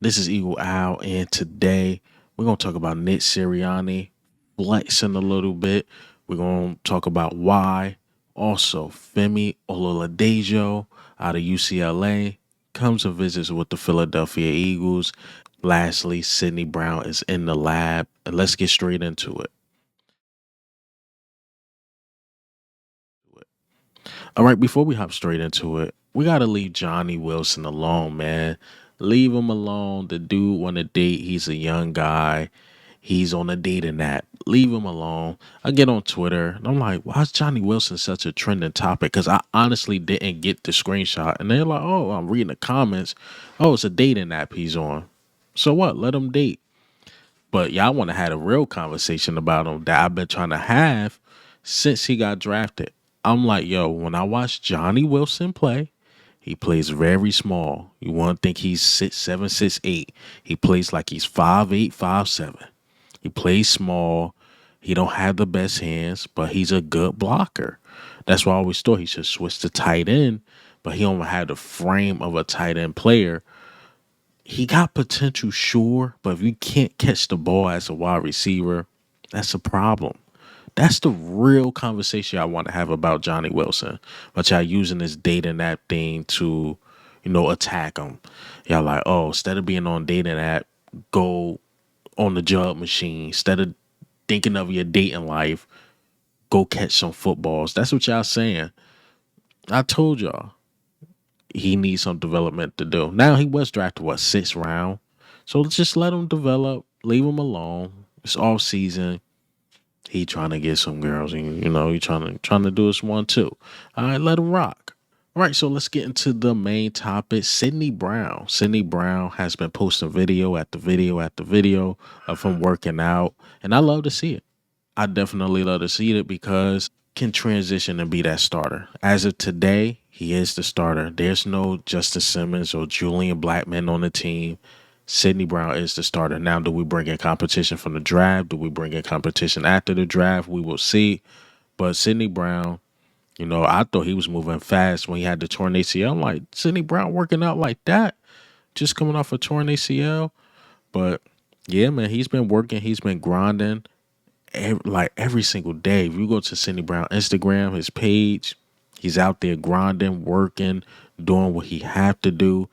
This is Eagle Owl, and today we're gonna talk about Nick Sirianni, flexing a little bit. We're gonna talk about why. Also, Femi Oladejo out of UCLA comes and visits with the Philadelphia Eagles. Lastly, Sidney Brown is in the lab, and let's get straight into it. All right, before we hop straight into it, we gotta leave Johnny Wilson alone, man. Leave him alone. The dude want to date. He's a young guy. He's on a dating app. Leave him alone. I get on Twitter and I'm like, why is Johnny Wilson such a trending topic? Because I honestly didn't get the screenshot. And they're like, oh, I'm reading the comments. Oh, it's a dating app he's on. So what? Let him date. But y'all want to have a real conversation about him that I've been trying to have since he got drafted. I'm like, yo, when I watch Johnny Wilson play, he plays very small. You want to think he's 6'7", 6'8". He plays like he's 5'8", 5'7". He plays small. He don't have the best hands, but he's a good blocker. That's why I always thought he should switch to tight end, but he don't have the frame of a tight end player. He got potential, sure, but if you can't catch the ball as a wide receiver, that's a problem. That's the real conversation I want to have about Johnny Wilson. But y'all using this dating app thing to, attack him. Y'all like, oh, instead of being on dating app, go on the job machine. Instead of thinking of your dating life, go catch some footballs. That's what y'all saying. I told y'all he needs some development to do. Now he was drafted what, sixth round. So just let him develop, leave him alone. It's off season. He trying to get some girls, and he trying to do his one too. All right, let him rock. All right, so let's get into the main topic. Sidney Brown. Sidney Brown has been posting video after video after video of him working out, and I love to see it. I definitely love to see it because can transition and be that starter. As of today, he is the starter. There's no Justin Simmons or Julian Blackman on the team. Sidney Brown is the starter. Now, do we bring in competition from the draft? Do we bring in competition after the draft? We will see. But Sidney Brown, I thought he was moving fast when he had the torn ACL. I'm like, Sidney Brown working out like that? Just coming off a torn ACL? But yeah, man, he's been working. He's been grinding every single day. If you go to Sidney Brown Instagram, his page, he's out there grinding, working, doing what he have to do,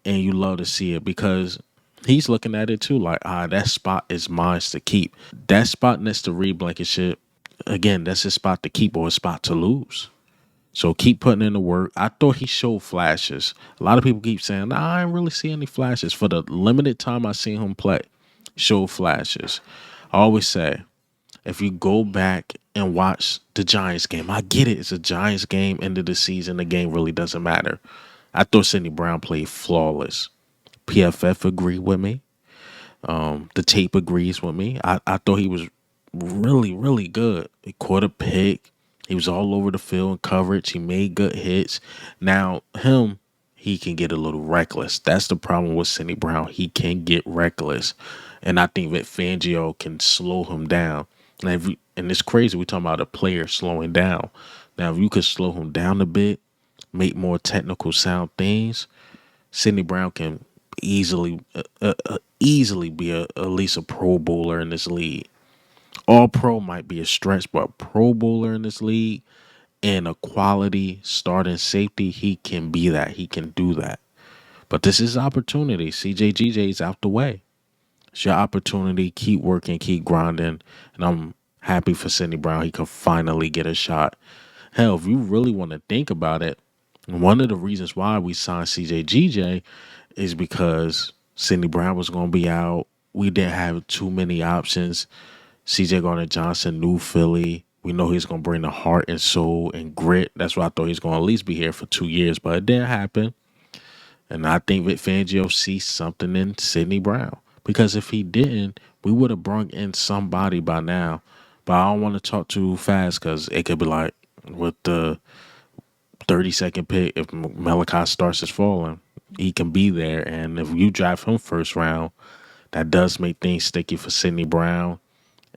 and you love to see it because he's looking at it too, like that spot is mine to keep. That spot next to Reed Blankenship, again, that's his spot to keep or his spot to lose. So keep putting in the work. I thought he showed flashes. A lot of people keep saying, nah, I didn't really see any flashes. For the limited time I seen him play, show flashes. I always say, if you go back and watch the Giants game, I get it. It's a Giants game, end of the season. The game really doesn't matter. I thought Sidney Brown played flawless. PFF agreed with me. The tape agrees with me. I thought he was really, really good. He caught a pick. He was all over the field in coverage. He made good hits. Now, he can get a little reckless. That's the problem with Sidney Brown. He can get reckless. And I think that Fangio can slow him down. And it's crazy. We're talking about a player slowing down. Now, if you could slow him down a bit, make more technical sound things, Sidney Brown can easily be at least a Pro Bowler in this league. All Pro might be a stretch, but Pro Bowler in this league and a quality starting safety, he can be that. He can do that. But this is opportunity. CJGJ's out the way. It's your opportunity. Keep working, keep grinding. And I'm happy for Sidney Brown. He can finally get a shot. Hell, if you really want to think about it, one of the reasons why we signed CJGJ is because Sidney Brown was going to be out. We didn't have too many options. CJ Gardner Johnson, new Philly. We know he's going to bring the heart and soul and grit. That's why I thought he's going to at least be here for 2 years, but it didn't happen. And I think Vic Fangio sees something in Sidney Brown. Because if he didn't, we would have brought in somebody by now. But I don't want to talk too fast because it could be like with the 32nd pick, if Malachi starts is falling, he can be there. And if you draft him first round, that does make things sticky for Sidney Brown.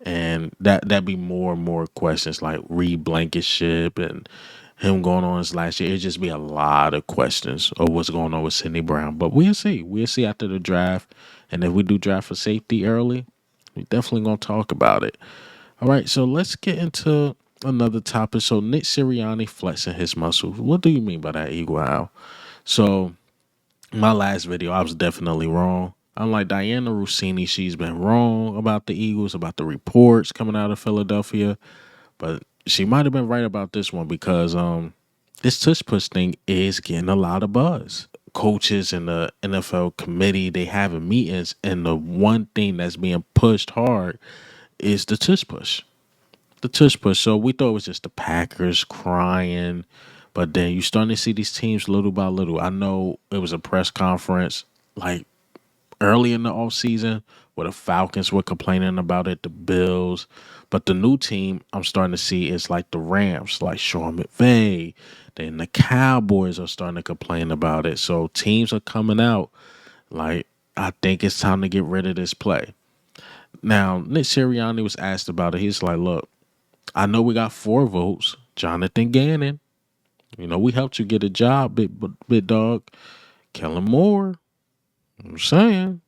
And that'd be more and more questions like Reed Blankenship and him going on his last year, it'd just be a lot of questions of what's going on with Sidney Brown. But we'll see. We'll see after the draft. And if we do draft for safety early, we definitely gonna talk about it. All right, so let's get into another topic. So Nick Sirianni flexing his muscles. What do you mean by that, Eagle Owl? So my last video, I was definitely wrong. Unlike Diana Rossini, she's been wrong about the Eagles, about the reports coming out of Philadelphia. But she might have been right about this one because this tush push thing is getting a lot of buzz. Coaches and the NFL committee, they having meetings, and the one thing that's being pushed hard is the tush push. The tush push. So we thought it was just the Packers crying, but then you starting to see these teams little by little. I know it was a press conference like early in the offseason where the Falcons were complaining about it, the Bills. But the new team I'm starting to see is like the Rams, like Sean McVay. Then the Cowboys are starting to complain about it. So teams are coming out like, I think it's time to get rid of this play. Now, Nick Sirianni was asked about it. He's like, look, I know we got 4 votes. Jonathan Gannon, we helped you get a job, big dog. Kellen Moore, I'm saying.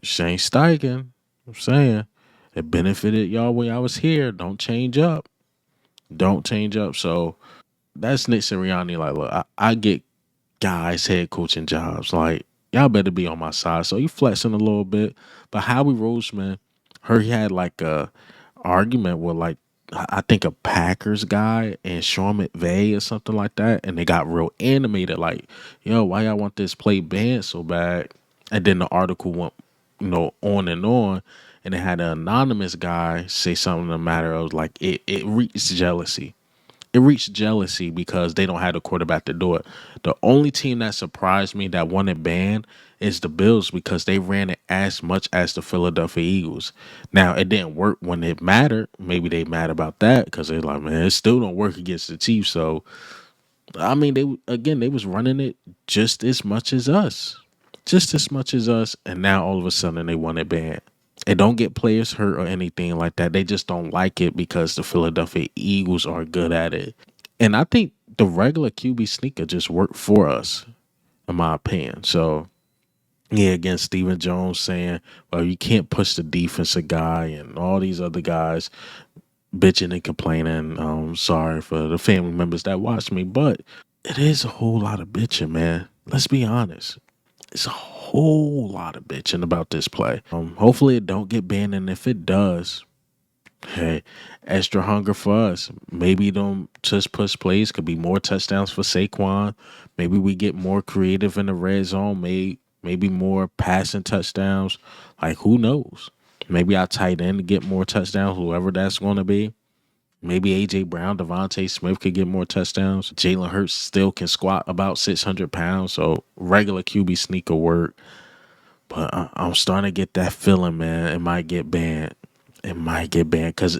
Shane Steichen, I'm saying. It benefited y'all when I was here. Don't change up. Don't change up. So that's Nick Sirianni. Like, look, I get guys head coaching jobs. Like, y'all better be on my side. So you flexing a little bit. But Howie Roseman, heard he had like a argument with like I think a Packers guy and Sean McVay or something like that, and they got real animated. Like, yo, why y'all want this play banned so bad? And then the article went, on, and it had an anonymous guy say something in the matter of like it reached jealousy. It reached jealousy because they don't have a quarterback to do it. The only team that surprised me that wanted banned is the Bills because they ran it as much as the Philadelphia Eagles. Now, it didn't work when it mattered. Maybe they mad about that because they're like, man, it still don't work against the Chiefs. So, I mean, they was running it just as much as us. Just as much as us. And now all of a sudden they want it banned. It don't get players hurt or anything like that. They just don't like it because the Philadelphia Eagles are good at it. And I think the regular QB sneaker just worked for us, in my opinion. So, yeah, again, Stephen Jones saying, well, you can't push the defensive guy and all these other guys bitching and complaining. Sorry for the family members that watch me, but it is a whole lot of bitching, man. Let's be honest. It's a whole lot of bitching about this play. Hopefully it don't get banned, and if it does, hey, extra hunger for us. Maybe them tush push plays could be more touchdowns for Saquon. Maybe we get more creative in the red zone. Maybe more passing touchdowns. Like, who knows? Maybe our tight end to get more touchdowns, whoever that's going to be. Maybe A.J. Brown, Devontae Smith could get more touchdowns. Jalen Hurts still can squat about 600 pounds, so regular QB sneaker work. But I'm starting to get that feeling, man. It might get banned. It might get banned because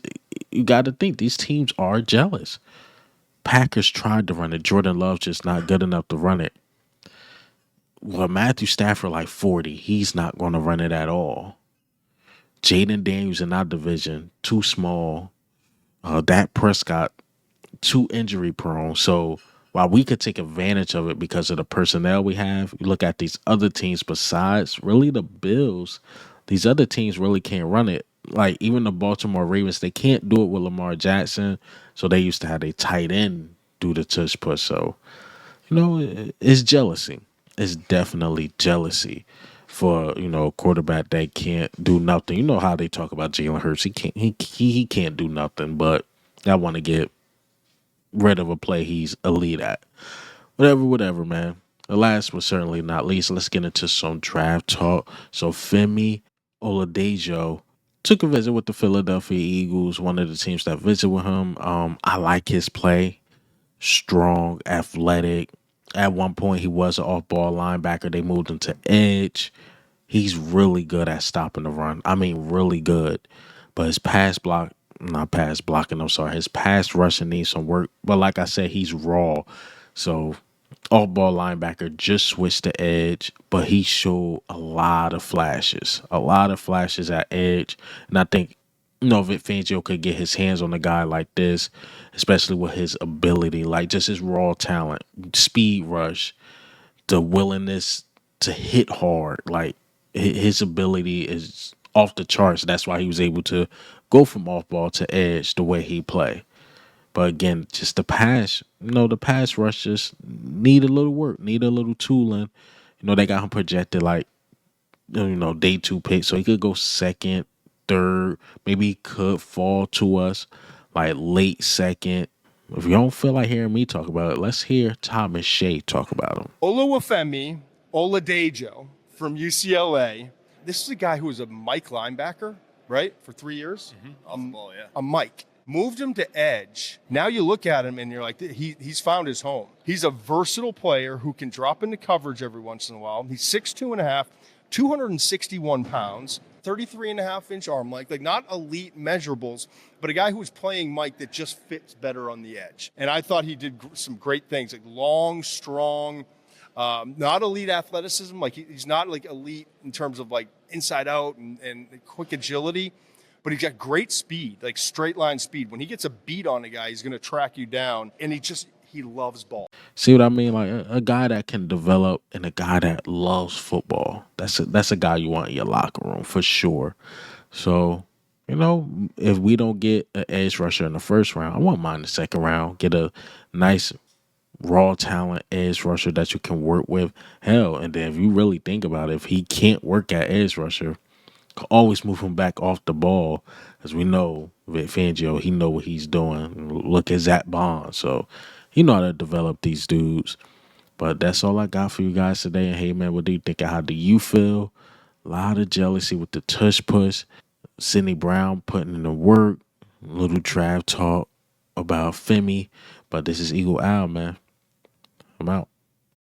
you got to think these teams are jealous. Packers tried to run it. Jordan Love's just not good enough to run it. Well, Matthew Stafford like 40. He's not going to run it at all. Jaden Daniels in our division, too small. Dak Prescott, too injury prone. So while we could take advantage of it because of the personnel we have, you look at these other teams besides really the Bills, these other teams really can't run it. Like even the Baltimore Ravens, they can't do it with Lamar Jackson. So they used to have a tight end do the tush push. So, it's jealousy. It's definitely jealousy for, a quarterback that can't do nothing. You know how they talk about Jalen Hurts. He can't do nothing, but I want to get rid of a play he's elite at. Whatever, man. The last but certainly not least, let's get into some draft talk. So Femi Oladejo took a visit with the Philadelphia Eagles, one of the teams that visit with him. I like his play. Strong, athletic. At one point, he was an off-ball linebacker. They moved him to edge. He's really good at stopping the run. I mean, really good. But his his pass rushing needs some work. But like I said, he's raw. So off ball linebacker just switched to edge, but he showed a lot of flashes at edge. And I think Vic Fangio could get his hands on a guy like this, especially with his ability, like just his raw talent, speed rush, the willingness to hit hard. Like his ability is off the charts. That's why he was able to go from off ball to edge the way he play. But again, just the pass, the pass rush just need a little work, need a little tooling. They got him projected like day two pick, so he could go second, third. Maybe he could fall to us like late second. If you don't feel like hearing me talk about it, let's hear Thomas Shea talk about him. Oluwafemi Oladejo from UCLA. This is a guy who was a Mike linebacker, right, for 3 years. A Mike. Moved him to edge. Now you look at him and you're like, he's found his home. He's a versatile player who can drop into coverage every once in a while. He's 6'2 and a half, 261 pounds, 33 and a half inch arm length, like not elite measurables, but a guy who was playing Mike that just fits better on the edge. And I thought he did some great things, like long, strong, not elite athleticism. Like he's not like elite in terms of like inside out and quick agility, but he's got great speed, like straight line speed. When he gets a beat on a guy, he's going to track you down, and he loves ball. See what I mean? Like a guy that can develop and a guy that loves football. That's a guy you want in your locker room for sure. So, if we don't get an edge rusher in the first round, I won't mind the second round. Get a nice raw talent edge rusher that you can work with. Hell, and then if you really think about it, if he can't work at edge rusher, can always move him back off the ball. As we know, Vic Fangio, he know what he's doing. Look at Zach Bond. So he know how to develop these dudes. But that's all I got for you guys today. And hey, man, what do you think? How do you feel? A lot of jealousy with the tush push. Sidney Brown putting in the work. Little trap talk about Femi. But this is Eagle Owl, man. I'm out.